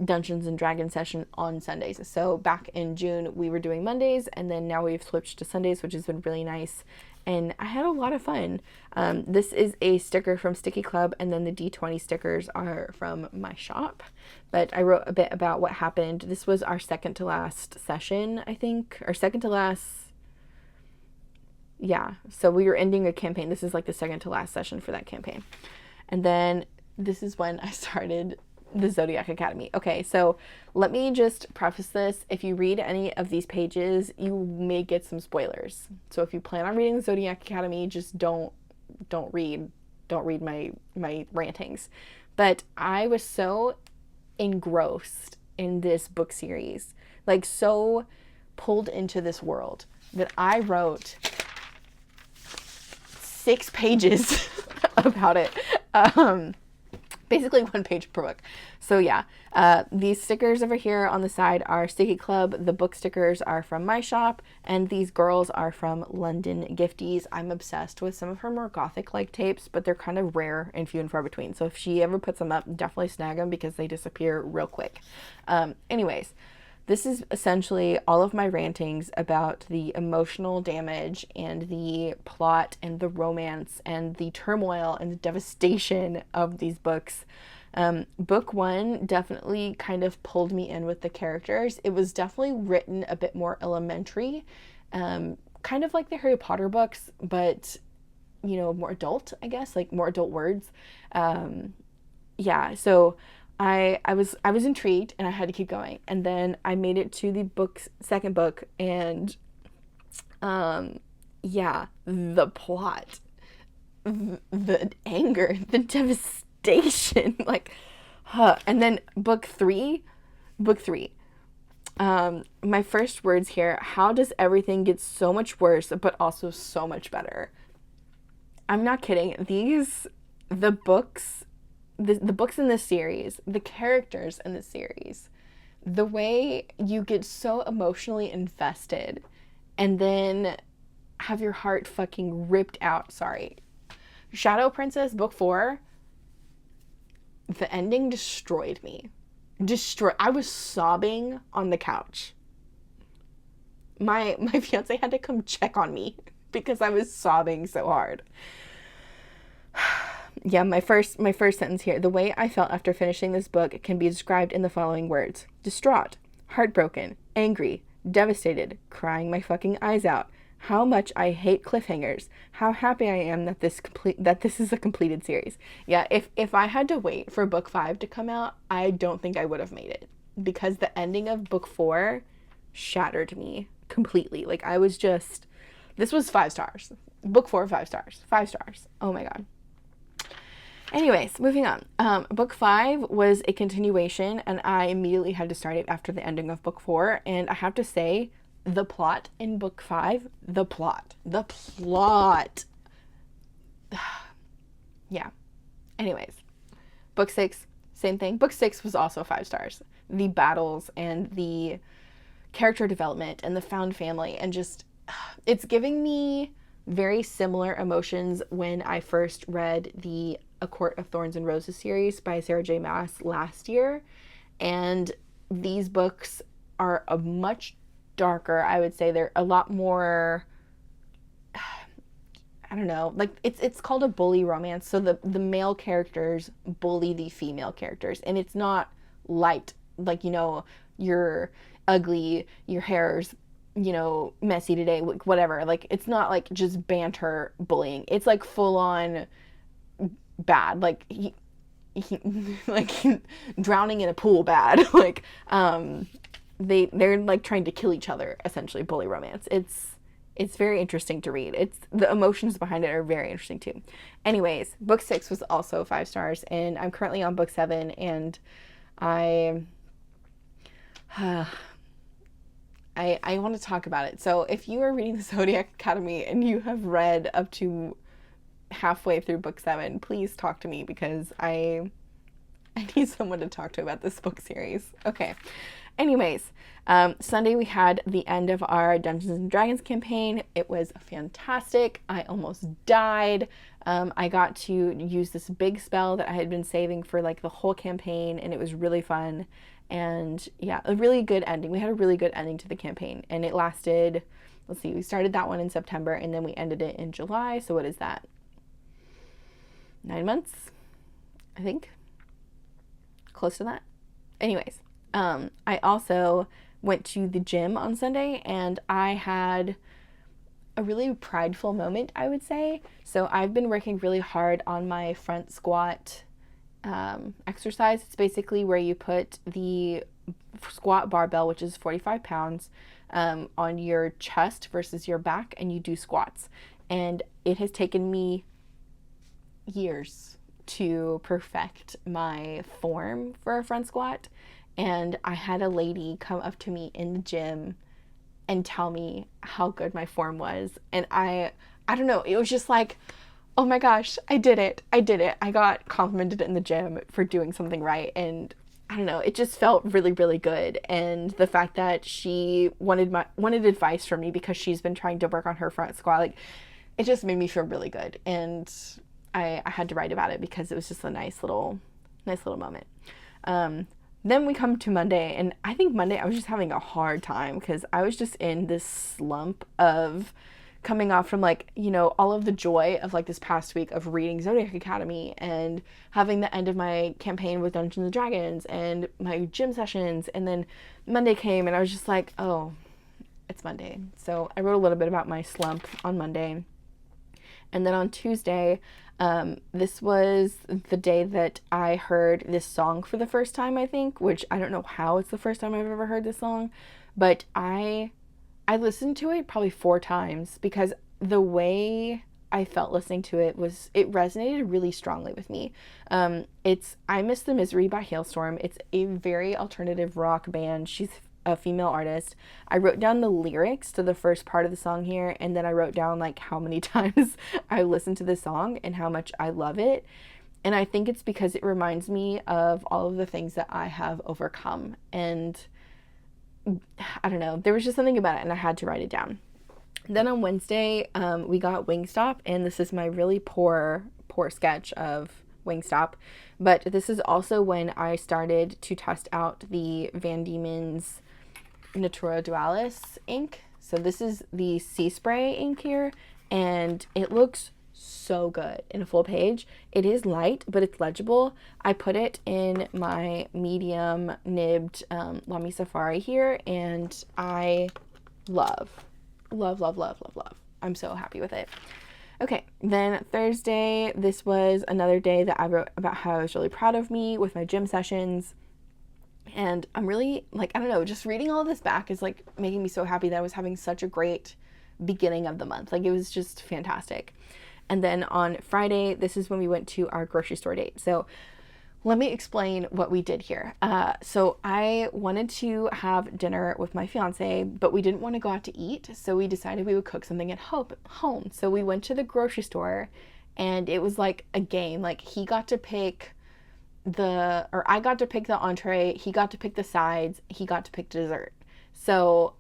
Dungeons and Dragons session on Sundays. So back in June we were doing Mondays, and then now we've switched to Sundays, which has been really nice, and I had a lot of fun. This is a sticker from Sticky Club, and then the D20 stickers are from my shop, but I wrote a bit about what happened. This was our second to last session, I think, or second to last, yeah, so we were ending a campaign. This is like the second to last session for that campaign. And then this is when I started the Zodiac Academy. Okay, so let me just preface this. If you read any of these pages, you may get some spoilers. So if you plan on reading the Zodiac Academy, just don't read my rantings. But I was so engrossed in this book series, like so pulled into this world, that I wrote 6 pages about it. Basically 1 page per book. So yeah, these stickers over here on the side are Sticky Club. The book stickers are from my shop, and these girls are from London Gifties. I'm obsessed with some of her more gothic-like tapes, but they're kind of rare and few and far between. So if she ever puts them up, definitely snag them because they disappear real quick. Anyways, this is essentially all of my rantings about the emotional damage and the plot and the romance and the turmoil and the devastation of these books. Book 1 definitely kind of pulled me in with the characters. It was definitely written a bit more elementary, kind of like the Harry Potter books, but, you know, more adult, I guess, like more adult words. Yeah, so I was intrigued and I had to keep going, and then I made it to the second book, and yeah, the plot, the anger, the devastation, like, and then book three, my first words here: how does everything get so much worse but also so much better? I'm not kidding. The books in this series, the characters in this series, the way you get so emotionally invested and then have your heart fucking ripped out. Sorry. Shadow Princess book 4, the ending destroyed me. I was sobbing on the couch. My fiance had to come check on me because I was sobbing so hard. Yeah, my first sentence here. The way I felt after finishing this book can be described in the following words: distraught, heartbroken, angry, devastated, crying my fucking eyes out, how much I hate cliffhangers, how happy I am that this is a completed series. Yeah, if I had to wait for book 5 to come out, I don't think I would have made it, because the ending of book 4 shattered me completely. Like, I was just, this was 5 stars. Book 4, 5 stars. 5 stars. Oh my god. Anyways, moving on. Book 5 was a continuation, and I immediately had to start it after the ending of book 4. And I have to say, the plot in book 5, the plot. Yeah. Anyways, book 6, same thing. Book 6 was also 5 stars. The battles and the character development and the found family, and just, it's giving me very similar emotions when I first read the A Court of Thorns and Roses series by Sarah J. Maas last year. And these books are a much darker, I would say. They're a lot more, I don't know, like, it's called a bully romance. So the male characters bully the female characters, and it's not light, like, you know, you're ugly, your hair's, you know, messy today, whatever. Like, it's not like just banter bullying. It's like full on bad, like he like drowning in a pool bad. Like, they're like trying to kill each other, essentially. Bully romance. It's very interesting to read. It's, the emotions behind it are very interesting too. Anyways, book 6 was also 5 stars, and I'm currently on book 7, and I want to talk about it. So if you are reading the Zodiac Academy and you have read up to halfway through book 7, please talk to me, because I need someone to talk to about this book series. Okay. Anyways, Sunday we had the end of our Dungeons and Dragons campaign. It was fantastic. I almost died. I got to use this big spell that I had been saving for like the whole campaign, and it was really fun. And yeah, a really good ending. We had a really good ending to the campaign, and it lasted, let's see, we started that one in September, and then we ended it in July. So what is that? 9 months, I think. Close to that. Anyways, I also went to the gym on Sunday, and I had a really prideful moment, I would say. So I've been working really hard on my front squat exercise. It's basically where you put the squat barbell, which is 45 pounds, on your chest versus your back, and you do squats. And it has taken me years to perfect my form for a front squat. And I had a lady come up to me in the gym and tell me how good my form was. And I don't know, it was just like, oh my gosh, I did it. I got complimented in the gym for doing something right. And I don't know, it just felt really, really good. And the fact that she wanted advice from me because she's been trying to work on her front squat, like, it just made me feel really good. And I had to write about it because it was just a nice little moment. Then we come to Monday, and I think Monday I was just having a hard time because I was just in this slump of coming off from, like, you know, all of the joy of like this past week of reading Zodiac Academy and having the end of my campaign with Dungeons and Dragons and my gym sessions. And then Monday came, and I was just like, oh, it's Monday. So I wrote a little bit about my slump on Monday. And then on Tuesday, this was the day that I heard this song for the first time, I think, which I don't know how it's the first time I've ever heard this song, but I listened to it probably 4 times because the way I felt listening to it resonated really strongly with me. It's 𝗦𝘵 by Hailstorm. It's a very alternative rock band. She's a female artist. I wrote down the lyrics to the first part of the song here, and then I wrote down like how many times I listened to this song and how much I love it. And I think it's because it reminds me of all of the things that I have overcome. And I don't know, there was just something about it, and I had to write it down. Then on Wednesday, we got Wingstop, and this is my really poor sketch of Wingstop. But this is also when I started to test out the Van Diemen's Natura Dualis ink. So this is the Sea Spray ink here, and it looks so good in a full page. It is light, but it's legible. I put it in my medium nibbed 𝗦𝘵 Safari here, and I love love, love, love, love, love. I'm so happy with it. Okay, then Thursday, this was another day that I wrote about how I was really proud of me with my gym sessions. And I'm really, like, I don't know, just reading all this back is, like, making me so happy that I was having such a great beginning of the month. Like, it was just fantastic. And then on Friday, this is when we went to our grocery store date. So let me explain what we did here. So I wanted to have dinner with my fiance, but we didn't want to go out to eat. So we decided we would cook something at home. So we went to the grocery store, and it was like a game. Like, I got to pick the entree, he got to pick the sides, he got to pick dessert. So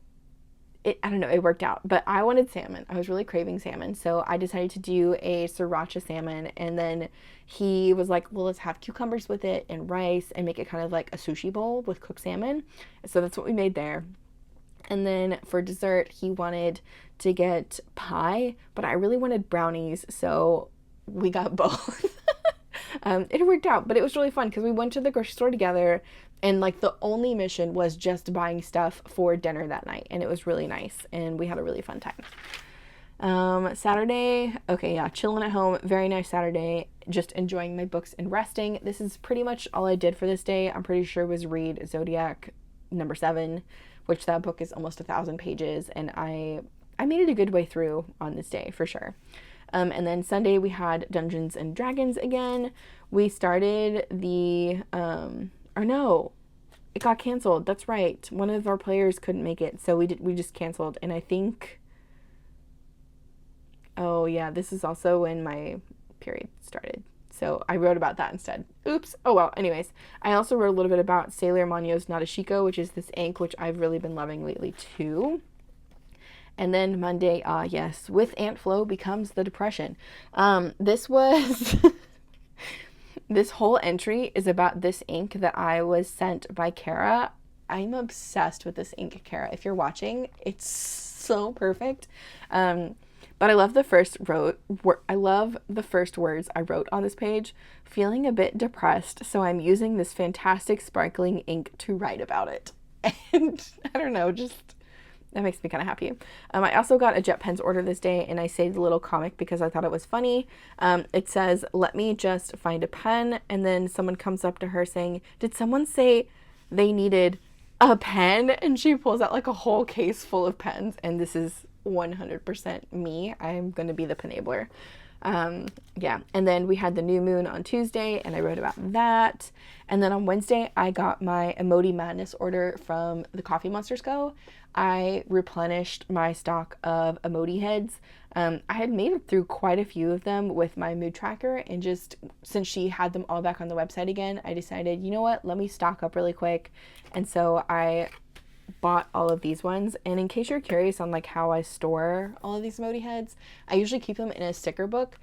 I don't know, it worked out. But I wanted salmon. I was really craving salmon. So I decided to do a sriracha salmon. And then he was like, well, let's have cucumbers with it and rice and make it kind of like a sushi bowl with cooked salmon. So that's what we made there. And then for dessert, he wanted to get pie, but I really wanted brownies. So we got both. It worked out, but it was really fun because we went to the grocery store together, and like the only mission was just buying stuff for dinner that night, and it was really nice, and we had a really fun time. Saturday, okay, yeah, chilling at home, very nice Saturday, just enjoying my books and resting. This is pretty much all I did for this day. I'm pretty sure it was read Zodiac number 7, which that book is almost 1,000 pages, and I made it a good way through on this day for sure. And then Sunday we had Dungeons and Dragons again. We started it got canceled. That's right. One of our players couldn't make it, so we just canceled. And I think, oh yeah, this is also when my period started. So I wrote about that instead. Oops. Oh well, anyways. I also wrote a little bit about Sailor Moon's 𝗦𝘂𝗫𝗄, which is this ink, which I've really been loving lately too. And then Monday, yes, with Aunt Flo becomes the depression. This whole entry is about this ink that I was sent by Kara. I'm obsessed with this ink, Kara. If you're watching, it's so perfect. But I love the first words I wrote on this page. Feeling a bit depressed, so I'm using this fantastic sparkling ink to write about it. And I don't know, just that makes me kind of happy. I also got a Jet Pens order this day, and I saved a little comic because I thought it was funny. It says, let me just find a pen, and then someone comes up to her saying, did someone say they needed a pen? And she pulls out like a whole case full of pens, and this is 100% me. I'm going to be the penabler. Yeah, and then we had the new moon on Tuesday, and I wrote about that. And then on Wednesday, I got my Emoji Madness order from the Coffee Monsters Co. I replenished my stock of emoji heads. I had made it through quite a few of them with my mood tracker, and just since she had them all back on the website again, I decided, you know what, let me stock up really quick. And so I bought all of these ones. And in case you're curious on like how I store all of these emoji heads, I usually keep them in a sticker book.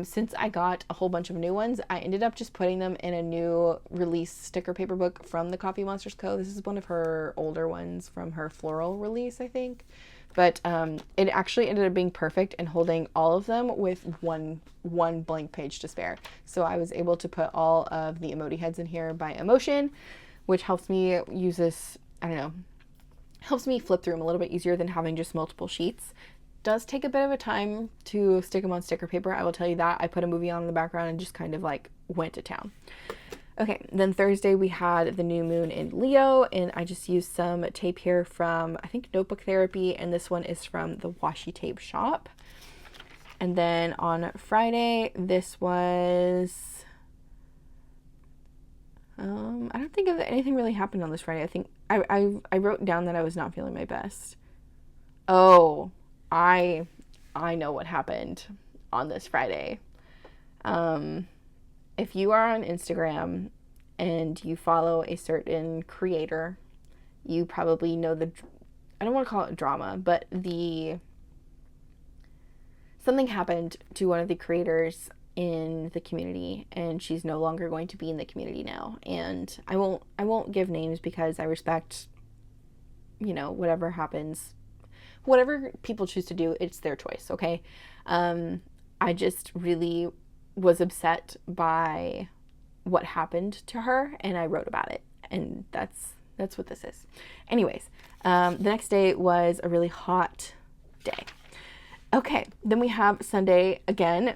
Since I got a whole bunch of new ones, I ended up just putting them in a new release sticker paper book from the Coffee Monsters Co. This is one of her older ones from her floral release, I think. But it actually ended up being perfect and holding all of them with one blank page to spare. So I was able to put all of the emoji heads in here by emotion, which helps me use this, I don't know, helps me flip through them a little bit easier than having just multiple sheets. Does take a bit of a time to stick them on sticker paper, I will tell you that. I put a movie on in the background and just kind of like went to town. Okay, then Thursday we had the new moon in Leo, and I just used some tape here from, I think, Notebook Therapy, and this one is from the washi tape shop. And then on Friday, this was, I don't think anything really happened on this Friday. I think I wrote down that I was not feeling my best. Oh, I know what happened on this Friday. If you are on Instagram and you follow a certain creator, you probably know I don't want to call it drama, but something happened to one of the creators in the community, and she's no longer going to be in the community now. And I won't give names because I respect, whatever happens, whatever people choose to do, it's their choice, okay? I just really was upset by what happened to her, and I wrote about it, and that's what this is. Anyways, the next day was a really hot day. Okay, then we have Sunday again,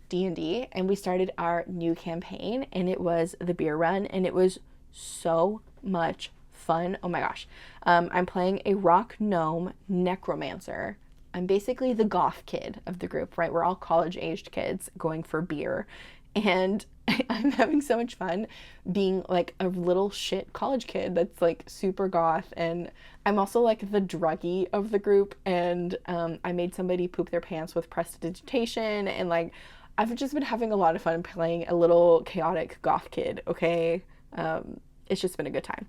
D&D, and we started our new campaign, and it was the beer run, and it was so much fun. Oh my gosh. I'm playing a rock gnome necromancer. I'm basically the goth kid of the group, right? We're all college-aged kids going for beer, and I'm having so much fun being like a little shit college kid that's like super goth, and I'm also like the druggie of the group, and I made somebody poop their pants with prestidigitation, and like I've just been having a lot of fun playing a little chaotic goth kid, okay? It's just been a good time.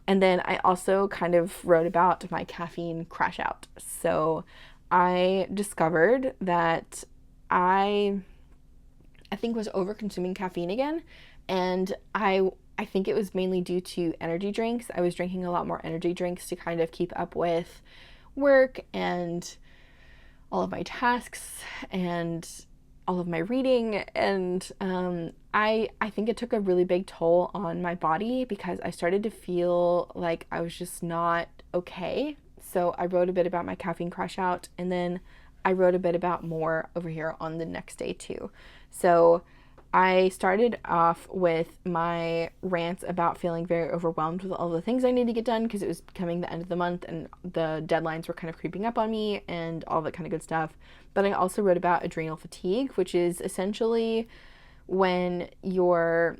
And then I also kind of wrote about my caffeine crash out. So I discovered that I think was over consuming caffeine again, and I think it was mainly due to energy drinks. I was drinking a lot more energy drinks to kind of keep up with work and all of my tasks and all of my reading, and I think it took a really big toll on my body because I started to feel like I was just not okay. So I wrote a bit about my caffeine crash out, and then I wrote a bit about more over here on the next day too. So I started off with my rants about feeling very overwhelmed with all the things I need to get done because it was becoming the end of the month and the deadlines were kind of creeping up on me and all that kind of good stuff. But I also wrote about adrenal fatigue, which is essentially when your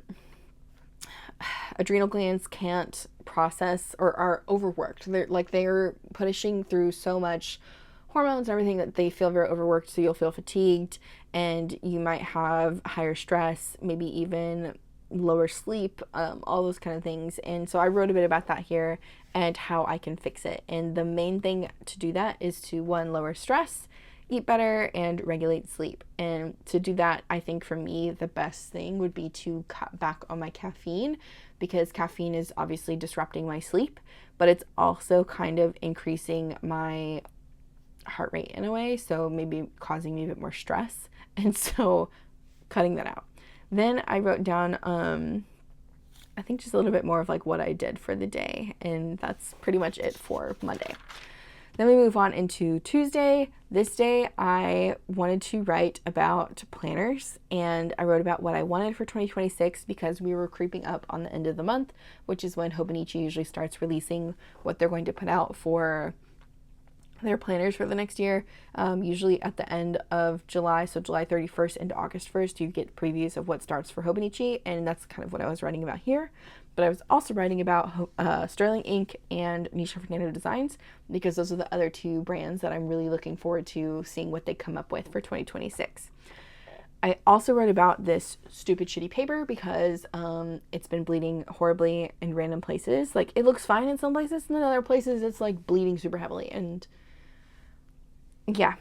adrenal glands can't process or are overworked. They're pushing through so much hormones and everything that they feel very overworked, so you'll feel fatigued and you might have higher stress, maybe even lower sleep, all those kind of things. And so I wrote a bit about that here and how I can fix it. And the main thing to do that is to, one, lower stress, eat better, and regulate sleep. And to do that, I think for me, the best thing would be to cut back on my caffeine, because caffeine is obviously disrupting my sleep, but it's also kind of increasing my heart rate in a way, so maybe causing me a bit more stress, and so cutting that out. Then I wrote down I think just a little bit more of like what I did for the day, and that's pretty much it for Monday. Then we move on into Tuesday. This day I wanted to write about planners, and I wrote about what I wanted for 2026 because we were creeping up on the end of the month, which is when Hobonichi usually starts releasing what they're going to put out for their planners for the next year. Usually at the end of July, so July 31st into August 1st, you get previews of what starts for Hobonichi, and that's kind of what I was writing about here. But I was also writing about Sterling Ink and Nisha Fernando Designs, because those are the other two brands that I'm really looking forward to seeing what they come up with for 2026. I also wrote about this 𝗬𝗏𝗁𝗏𝗏 paper because it's been bleeding horribly in random places. Like, it looks fine in some places, and then other places it's like bleeding super heavily, and yeah.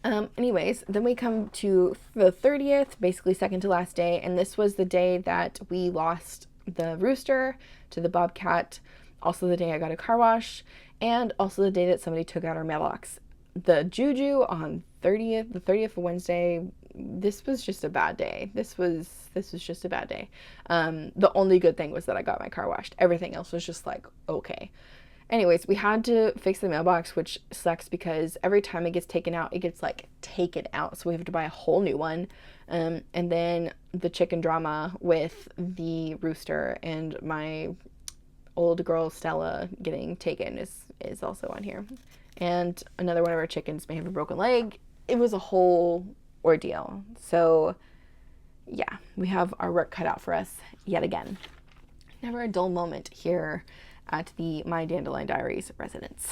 Anyways, then we come to the 30th, basically second to last day, and this was the day that we lost the rooster to the bobcat, also the day I got a car wash, and also the day that somebody took out our mailbox. The juju on the 30th of Wednesday, this was just a bad day. This was just a bad day. The only good thing was that I got my car washed. Everything else was just like, okay. Anyways, we had to fix the mailbox, which sucks because every time it gets taken out, it gets like taken out. So we have to buy a whole new one. And then the chicken drama with the rooster and my old girl Stella getting taken is also on here. And another one of our chickens may have a broken leg. It was a whole ordeal. So yeah, we have our work cut out for us yet again. Never a dull moment here at the My Dandelion Diaries residence.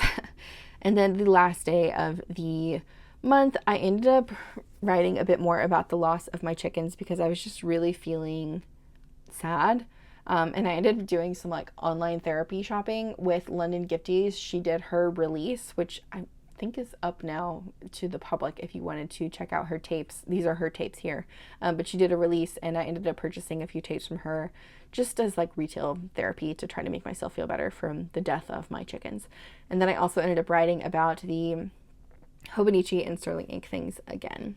And then the last day of the month, I ended up writing a bit more about the loss of my chickens because I was just really feeling sad. And I ended up doing some like online therapy shopping with London Gifties. She did her release, which I think is up now to the public if you wanted to check out her tapes. These are her tapes here. But she did a release, and I ended up purchasing a few tapes from her just as like retail therapy to try to make myself feel better from the death of my chickens. And then I also ended up writing about the Hobonichi and Sterling Ink things again.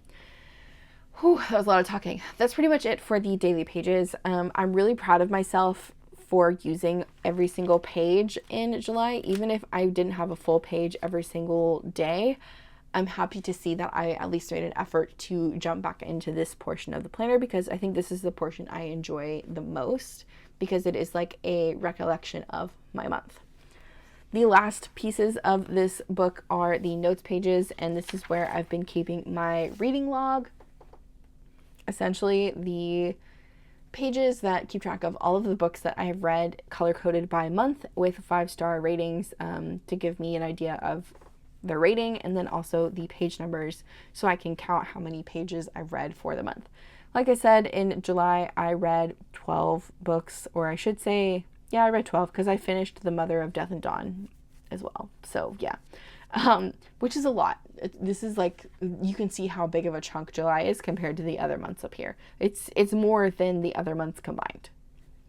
Whew, that was a lot of talking. That's pretty much it for the daily pages. I'm really proud of myself for using every single page in July, even if I didn't have a full page every single day. I'm happy to see that I at least made an effort to jump back into this portion of the planner, because I think this is the portion I enjoy the most, because it is like a recollection of my month. The last pieces of this book are the notes pages, and this is where I've been keeping my reading log. Essentially, the pages that keep track of all of the books that I have read, color-coded by month with 5-star ratings, to give me an idea of the rating, and then also the page numbers so I can count how many pages I've read for the month. Like I said, in July I read 12 books, or I should say, yeah, I read 12 because I finished The Mother of Death and Dawn as well. So yeah, which is a lot. This is like, you can see how big of a chunk July is compared to the other months up here. It's more than the other months combined,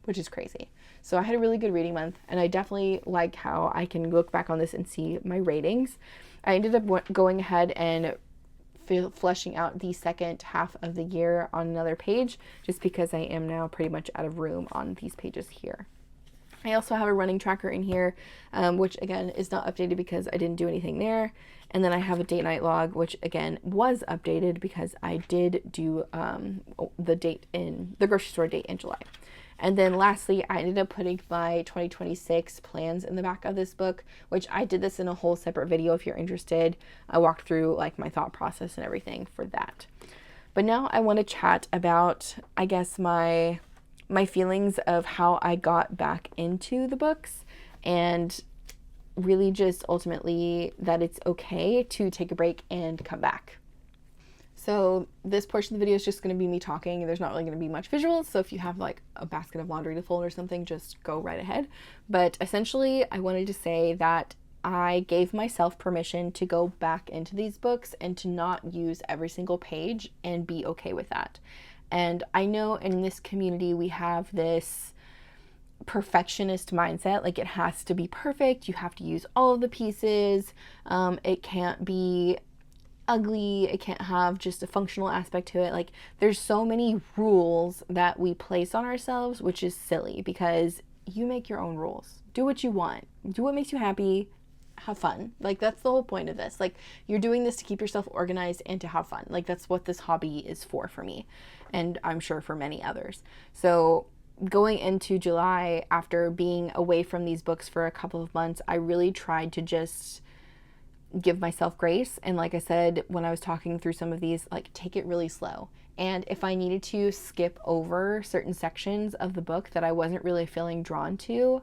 which is crazy. So I had a really good reading month, and I definitely like how I can look back on this and see my ratings. I ended up going ahead and fleshing out the second half of the year on another page, just because I am now pretty much out of room on these pages here. I also have a running tracker in here, which again is not updated because I didn't do anything there. And then I have a date night log, which again was updated because I did do the date in the grocery store date in July. And then lastly, I ended up putting my 2026 plans in the back of this book, which I did this in a whole separate video if you're interested. I walked through like my thought process and everything for that. But now I want to chat about, I guess, my feelings of how I got back into the books, and really just ultimately that it's okay to take a break and come back. So this portion of the video is just going to be me talking. There's not really going to be much visuals, so if you have like a basket of laundry to fold or something, just go right ahead. But essentially, I wanted to say that I gave myself permission to go back into these books and to not use every single page, and be okay with that. And I know in this community we have this perfectionist mindset, like it has to be perfect, you have to use all of the pieces, it can't be ugly, it can't have just a functional aspect to it. Like there's so many rules that we place on ourselves, which is silly, because you make your own rules. Do what you want, do what makes you happy, have fun. Like that's the whole point of this. Like you're doing this to keep yourself organized and to have fun. Like that's what this hobby is for me, and I'm sure for many others. So going into July, after being away from these books for a couple of months, I really tried to just give myself grace. And like I said, when I was talking through some of these, like take it really slow. And if I needed to skip over certain sections of the book that I wasn't really feeling drawn to,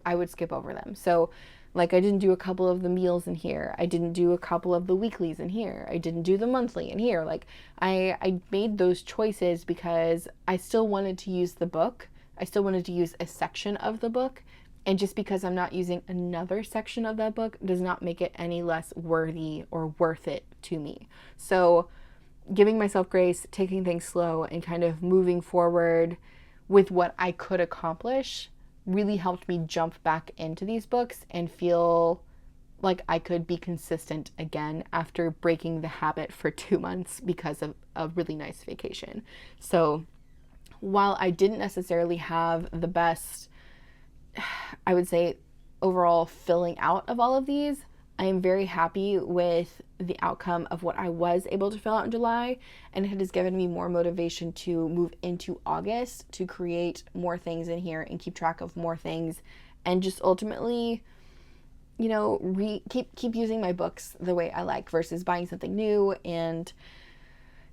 I would skip over them. So like I didn't do a couple of the meals in here. I didn't do a couple of the weeklies in here. I didn't do the monthly in here. Like I made those choices because I still wanted to use the book. I still wanted to use a section of the book. And just because I'm not using another section of that book does not make it any less worthy or worth it to me. So giving myself grace, taking things slow, and kind of moving forward with what I could accomplish really helped me jump back into these books and feel like I could be consistent again after breaking the habit for 2 months because of a really nice vacation. So while I didn't necessarily have the best, I would say, overall filling out of all of these, I am very happy with the outcome of what I was able to fill out in July, and it has given me more motivation to move into August to create more things in here and keep track of more things, and just ultimately, you know, keep using my books the way I like versus buying something new and,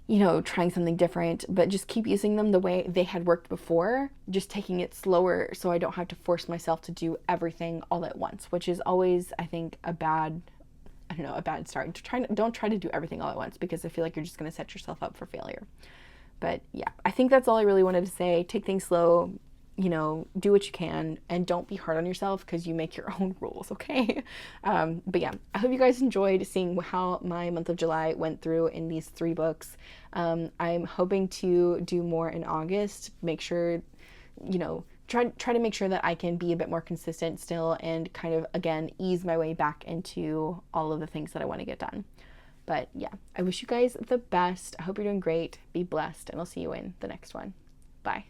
you know, trying something different, but just keep using them the way they had worked before, just taking it slower so I don't have to force myself to do everything all at once, which is always, I think, a bad start. Don't try to do everything all at once, because I feel like you're just going to set yourself up for failure. But yeah, I think that's all I really wanted to say. Take things slow, you know, do what you can, and don't be hard on yourself because you make your own rules, okay? But yeah, I hope you guys enjoyed seeing how my month of July went through in these 3 books. I'm hoping to do more in August. Make sure, you know, try to make sure that I can be a bit more consistent still, and kind of, again, ease my way back into all of the things that I want to get done. But yeah, I wish you guys the best. I hope you're doing great. Be blessed, and I'll see you in the next one. Bye.